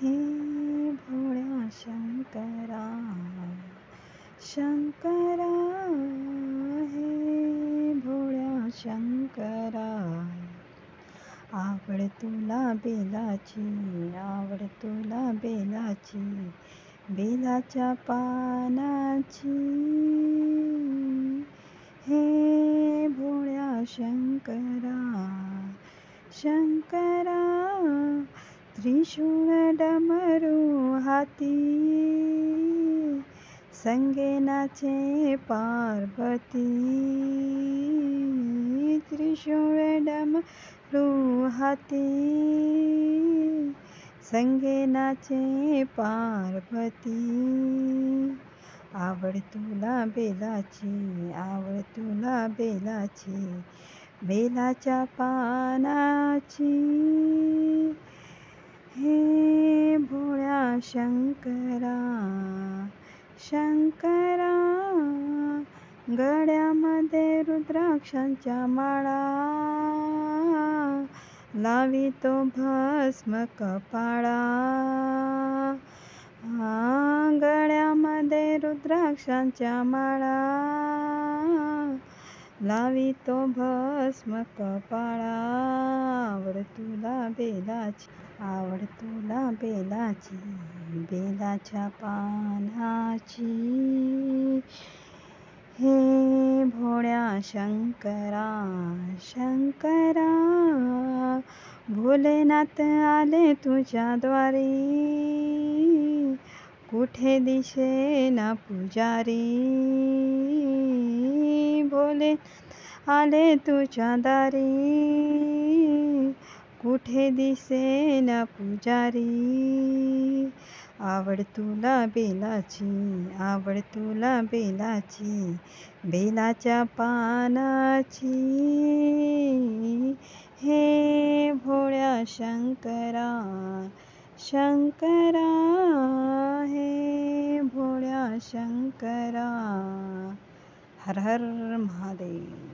हे भोळ्या शंकरा, शंकरा, हे भोळ्या शंकरा. आवड तुला बेलाची, आवड तुला बेलाची, बेलाच्या पानाची. हे भोळ्या शंकरा, शंकरा, त्रिशूळ डमरू हाती, संगे नाचे पार्वती. त्रिशूळ डमरू हाती, संगे नाचे पार्वती. आवड तुला बेलाची, आवड तुला बेलाची, बेलाच्या पानाची. हे भोळ्या शंकरा, शंकरा, गळ्यामध्ये रुद्राक्षांच्या माळा, लावितो भस्म कपाळा. गळ्यामध्ये रुद्राक्षांच्या माळा, लावितो भस्म कपाळा. आवड तुला बेलाची, आवड तुला बेलाची, बेलाच्या पानाची. हे भोळ्या शंकरा, शंकरा, भोलेनाथ आले तुझ्या द्वारी, कुठे दिसेना पुजारी. भोलेनाथ आले तुझ्या दारी, कुठे दिसेना पुजारी. आवड तुला बेलाची, आवड तुला बेलाची, बेलाच्या पानाची. हे भोळ्या शंकरा, शंकरा, हे भोळ्या शंकरा. हर हर महादेव.